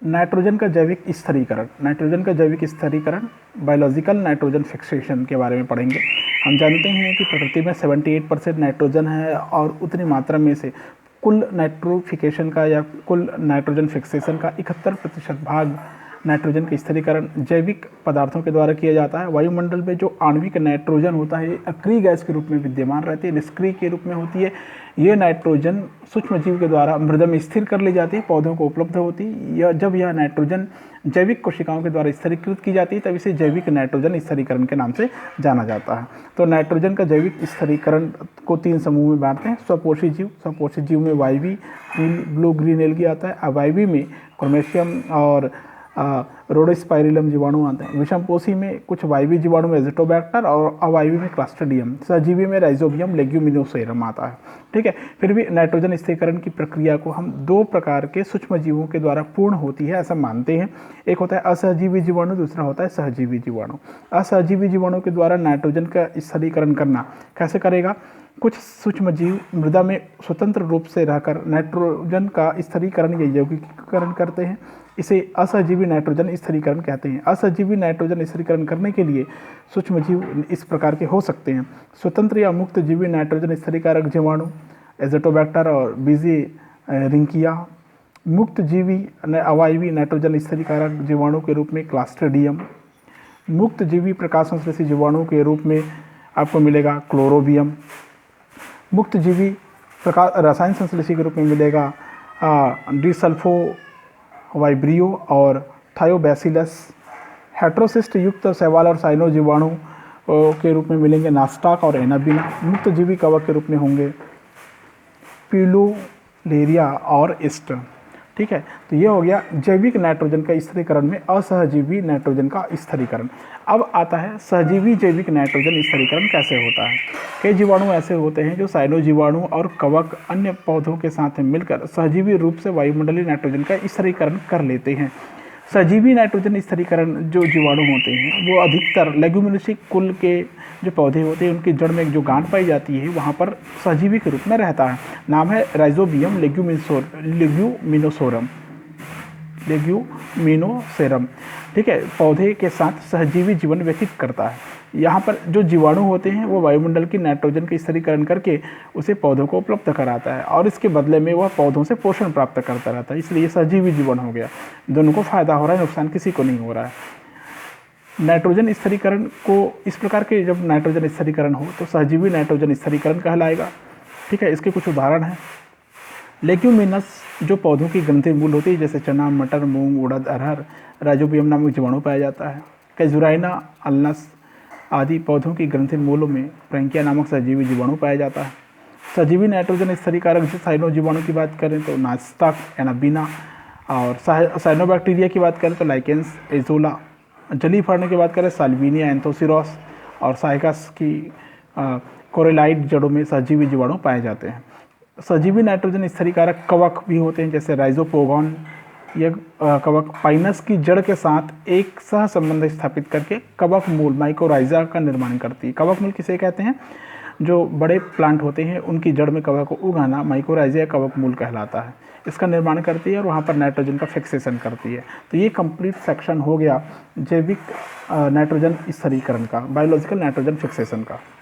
Nitrogen का जैविक स्थिरीकरण। नाइट्रोजन का जैविक स्थिरीकरण, बायोलॉजिकल नाइट्रोजन फिक्सेशन के बारे में पढ़ेंगे। हम जानते हैं कि प्रकृति में 78% नाइट्रोजन है और उतनी मात्रा में से कुल नाइट्रोफिकेशन का या कुल नाइट्रोजन फिक्सेशन का 71% भाग नाइट्रोजन का स्थिरीकरण जैविक पदार्थों के द्वारा किया जाता है। वायुमंडल में जो आणविक नाइट्रोजन होता है, अक्रिय गैस के रूप में विद्यमान रहती है, निष्क्रिय के रूप में होती है। ये नाइट्रोजन सूक्ष्मजीव के द्वारा मृदा में स्थिर कर ली जाती है, पौधों को उपलब्ध होती है। जब यह नाइट्रोजन जैविक कोशिकाओं के द्वारा स्थिरीकृत की जाती है तब इसे जैविक नाइट्रोजन स्थिरीकरण के नाम से जाना जाता है। तो नाइट्रोजन का जैविक स्थिरीकरण को 3 समूह में बांटते हैं। स्वपोषी जीव, स्वपोषी जीव में वायवी, ब्लू ग्रीन एल्गी आता है। अवायवी में क्रोमेशियम और रोडोस्पाइरिलम जीवाणु आते हैं। विषमपोषी में कुछ वायवी जीवाणु में एजोटोबैक्टर और अवायवी में क्लस्ट्रिडियम। सहजीवी में राइजोबियम, लेग्यूमिनोसेरम आता है। ठीक है, फिर भी नाइट्रोजन स्थिरीकरण की प्रक्रिया को हम 2 प्रकार के सूक्ष्म जीवों के द्वारा पूर्ण होती है ऐसा मानते हैं। एक होता है असहजीवी जीवाणु, दूसरा होता है सहजीवी जीवाणु। असहजीवी जीवाणु के द्वारा नाइट्रोजन का स्थिरीकरण करना कैसे करेगा? कुछ सूक्ष्म जीव मृदा में स्वतंत्र रूप से रहकर नाइट्रोजन का स्थिरीकरण या यौगिकीकरण करते हैं। इसे असहजीवी नाइट्रोजन स्थिरीकरण कहते हैं। असहजीवी नाइट्रोजन स्थिरीकरण करने के लिए सूक्ष्म जीव इस प्रकार के हो सकते हैं। स्वतंत्र या मुक्त जीवी नाइट्रोजन स्थिरीकारक जीवाणु एजोटोबैक्टर और बीजी रिंकिया। मुक्त जीवी अवायवी नाइट्रोजन स्थिरीकारक जीवाणु के रूप में क्लस्ट्रिडियम। मुक्त जीवी प्रकाश संश्लेषी जीवाणु के रूप में आपको मिलेगा क्लोरोबियम। मुक्त जीवी प्रकाश रसायन संश्लेषी के रूप में मिलेगा डिसल्फो वाइब्रियो और थायोबैसिलस। हेट्रोसिस्ट युक्त शैवाल और साइनो जीवाणु के रूप में मिलेंगे नास्टाक और एनाबिना। मुक्त जीवी कवक के रूप में होंगे पिलोलेरिया और ईस्ट। ठीक है, तो ये हो गया जैविक नाइट्रोजन का स्थिरीकरण में असहजीवी नाइट्रोजन का स्थिरीकरण। अब आता है सहजीवी जैविक नाइट्रोजन स्थिरीकरण कैसे होता है। कई जीवाणु ऐसे होते हैं जो साइनो जीवाणु और कवक अन्य पौधों के साथ मिलकर सहजीवी रूप से वायुमंडलीय नाइट्रोजन का स्थिरीकरण कर लेते हैं। सजीवी नाइट्रोजन स्थिरीकरण जो जीवाणु होते हैं वो अधिकतर लेग्यूमिनोसी कुल के जो पौधे होते हैं उनकी जड़ में जो गांठ पाई जाती है वहाँ पर सजीवी के रूप में रहता है। नाम है राइजोबियम लेग्यूमिनोसेरम। ठीक है, पौधे के साथ सहजीवी जीवन व्यतीत करता है। यहाँ पर जो जीवाणु होते हैं वो वायुमंडल की नाइट्रोजन का स्थिरीकरण करके उसे पौधों को उपलब्ध कराता है और इसके बदले में वह पौधों से पोषण प्राप्त करता रहता है। इसलिए सहजीवी जीवन हो गया, दोनों को फायदा हो रहा है, नुकसान किसी को नहीं हो रहा है। नाइट्रोजन स्थिरीकरण को इस प्रकार के जब नाइट्रोजन स्थिरीकरण हो तो सहजीवी नाइट्रोजन स्थिरीकरण कहलाएगा। ठीक है, इसके कुछ उदाहरण हैं। लेग्यूमिनस जो पौधों की ग्रंथि मूल होती है जैसे चना, मटर, मूंग, उड़द, अरहर, राइजोबियम नामक जीवाणु पाया जाता है। कैजुराइना, अल्नस आदि पौधों की ग्रंथि मूलों में प्रैंकिया नामक सहजीवी जीवाणु पाया जाता है। सजीवी नाइट्रोजन स्थिरीकारक जो साइनो जीवाणु की बात करें तो नास्टाक, एनाबिना और साइनोबैक्टीरिया की बात करें तो लाइकेंस, एजोला। जलीय फड़ने की बात करें साल्विनिया, एंथोसिरोस और साइकस की कोरेलाइट जड़ों में सजीवी जीवाणु पाए जाते हैं। सजीवी नाइट्रोजन स्थिरीकारक कवक भी होते हैं जैसे राइजोपोगॉन। यह कवक पाइनस की जड़ के साथ एक सह संबंध स्थापित करके कवक मूल माइकोराइजा का निर्माण करती है। कवक मूल किसे कहते हैं? जो बड़े प्लांट होते हैं उनकी जड़ में कवक को उगाना माइकोराइजा कवक मूल कहलाता है। इसका निर्माण करती है और वहाँ पर नाइट्रोजन का फिक्सेशन करती है। तो ये कंप्लीट सेक्शन हो गया जैविक नाइट्रोजन स्थिरीकरण का, बायोलॉजिकल नाइट्रोजन फिक्सेशन का।